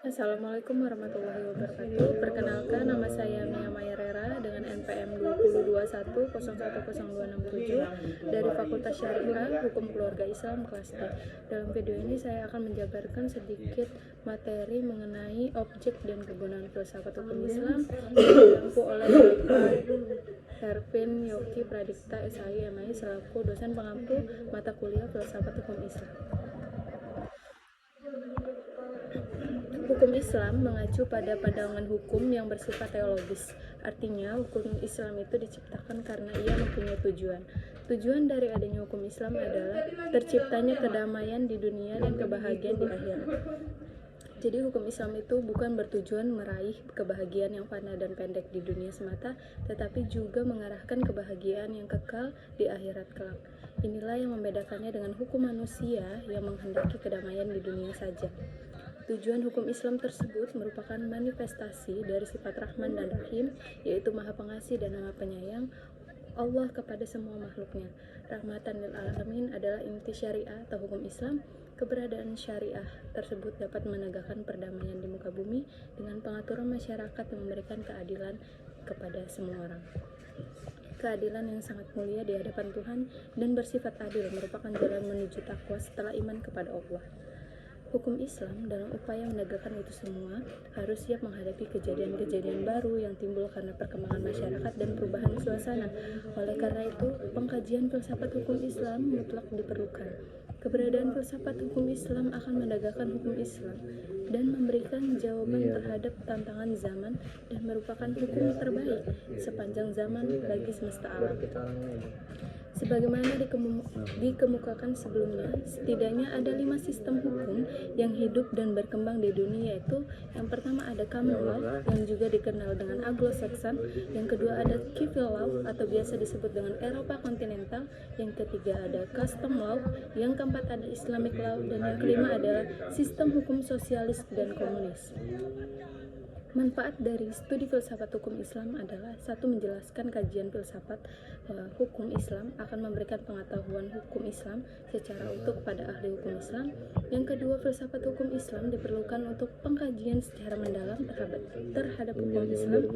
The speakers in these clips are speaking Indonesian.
Assalamualaikum warahmatullahi wabarakatuh. Perkenalkan, nama saya Mia Mayarera dengan NPM 2021010267 dari Fakultas Syariah Hukum Keluarga Islam kelas D. Dalam video ini saya akan menjabarkan sedikit materi mengenai objek dan kegunaan filsafat hukum Islam yang ditempuh oleh Hervin Yoki Pradipta SI MI selaku dosen pengampu mata kuliah filsafat hukum Islam. Hukum Islam mengacu pada pandangan hukum yang bersifat teologis. Artinya, hukum Islam itu diciptakan karena ia mempunyai tujuan. Tujuan dari adanya hukum Islam adalah terciptanya kedamaian di dunia dan kebahagiaan di akhirat. Jadi hukum Islam itu bukan bertujuan meraih kebahagiaan yang fana dan pendek di dunia semata, tetapi juga mengarahkan kebahagiaan yang kekal di akhirat kelak. Inilah yang membedakannya dengan hukum manusia yang menghendaki kedamaian di dunia saja. Tujuan hukum Islam tersebut merupakan manifestasi dari sifat Rahman dan Rahim, yaitu Maha Pengasih dan Maha Penyayang Allah kepada semua makhluknya. Rahmatan lil alamin adalah inti syariah atau hukum Islam. Keberadaan syariah tersebut dapat menegakkan perdamaian di muka bumi dengan pengaturan masyarakat yang memberikan keadilan kepada semua orang. Keadilan yang sangat mulia di hadapan Tuhan dan bersifat adil merupakan jalan menuju takwa setelah iman kepada Allah. Hukum Islam dalam upaya menegakkan itu semua harus siap menghadapi kejadian-kejadian baru yang timbul karena perkembangan masyarakat dan perubahan suasana. Oleh karena itu, pengkajian filsafat hukum Islam mutlak diperlukan. Keberadaan filsafat hukum Islam akan menegakkan hukum Islam dan memberikan jawaban terhadap tantangan zaman dan merupakan hukum terbaik sepanjang zaman bagi semesta alam. Sebagaimana dikemukakan sebelumnya, setidaknya ada 5 sistem hukum yang hidup dan berkembang di dunia, yaitu yang pertama ada common law yang juga dikenal dengan Anglo-Saxon, yang kedua ada civil law atau biasa disebut dengan Eropa kontinental, yang ketiga ada custom law, yang keempat ada Islamic law, dan yang kelima adalah sistem hukum sosialis dan komunis. Manfaat dari studi filsafat hukum Islam adalah satu, menjelaskan kajian filsafat hukum Islam akan memberikan pengetahuan hukum Islam secara utuh kepada ahli hukum Islam. Yang kedua, filsafat hukum Islam diperlukan untuk pengkajian secara mendalam terhadap hukum Islam.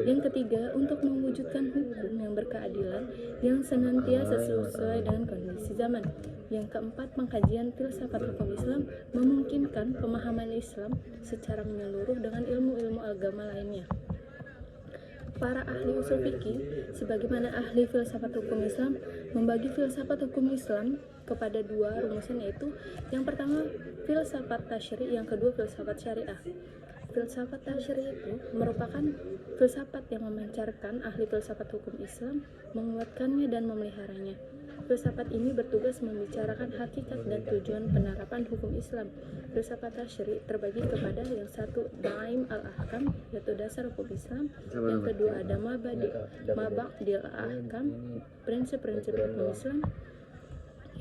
Yang ketiga, untuk mewujudkan hukum yang berkeadilan yang senantiasa sesuai dengan kondisi zaman. Yang keempat, pengkajian filsafat hukum Islam memungkinkan pemahaman Islam secara menyeluruh dengan ilmu-ilmu agama lainnya. Para ahli usul fikih, sebagaimana ahli filsafat hukum Islam, membagi filsafat hukum Islam kepada 2 rumusan, yaitu yang pertama filsafat tasyri', yang kedua filsafat syariah. Filsafat tasyri' itu merupakan filsafat yang memancarkan ahli filsafat hukum Islam, menguatkannya dan memeliharanya. Filsafat ini bertugas membicarakan hakikat dan tujuan penerapan hukum Islam. Filsafat tasyri' terbagi kepada yang satu Daim al-Ahkam, yaitu dasar hukum Islam. Yang kedua ada Mabadil al-Ahkam, prinsip-prinsip hukum Islam.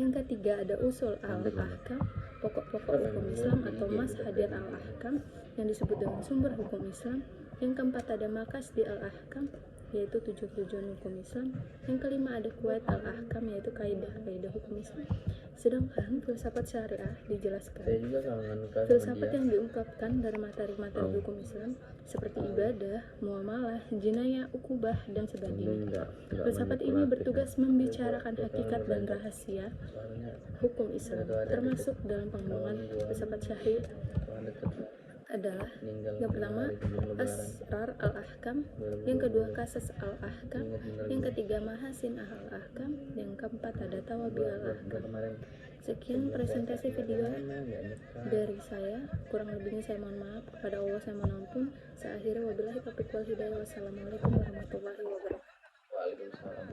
Yang ketiga ada Usul al-Ahkam, pokok-pokok hukum Islam atau Mashadir al-Ahkam yang disebut dengan sumber hukum Islam. Yang keempat ada Maqasid al-Ahkam, yaitu tujuan hukum Islam. Yang kelima ada Qawaid al-Ahkam, yaitu kaidah-kaidah hukum Islam. Sedangkan filsafat syariah dijelaskan filsafat yang diungkapkan dari materi-materi hukum Islam seperti ibadah, muamalah, jinayah, ukubah, dan sebagainya. Filsafat ini bertugas membicarakan hakikat dan rahasia hukum Islam, termasuk dalam pengembangan filsafat syariah adalah yang pertama Asrar al-Ahkam, yang kedua Qasas al-Ahkam, yang ketiga Mahasin al-Ahkam, yang keempat ada Tawabi al-Ahkam. Sekian presentasi video dari saya, kurang lebihnya saya mohon maaf, kepada Allah saya mohon ampun. Saya akhiri, wabillahi taufiq wal hidayah. Wassalamualaikum warahmatullahi wabarakatuh.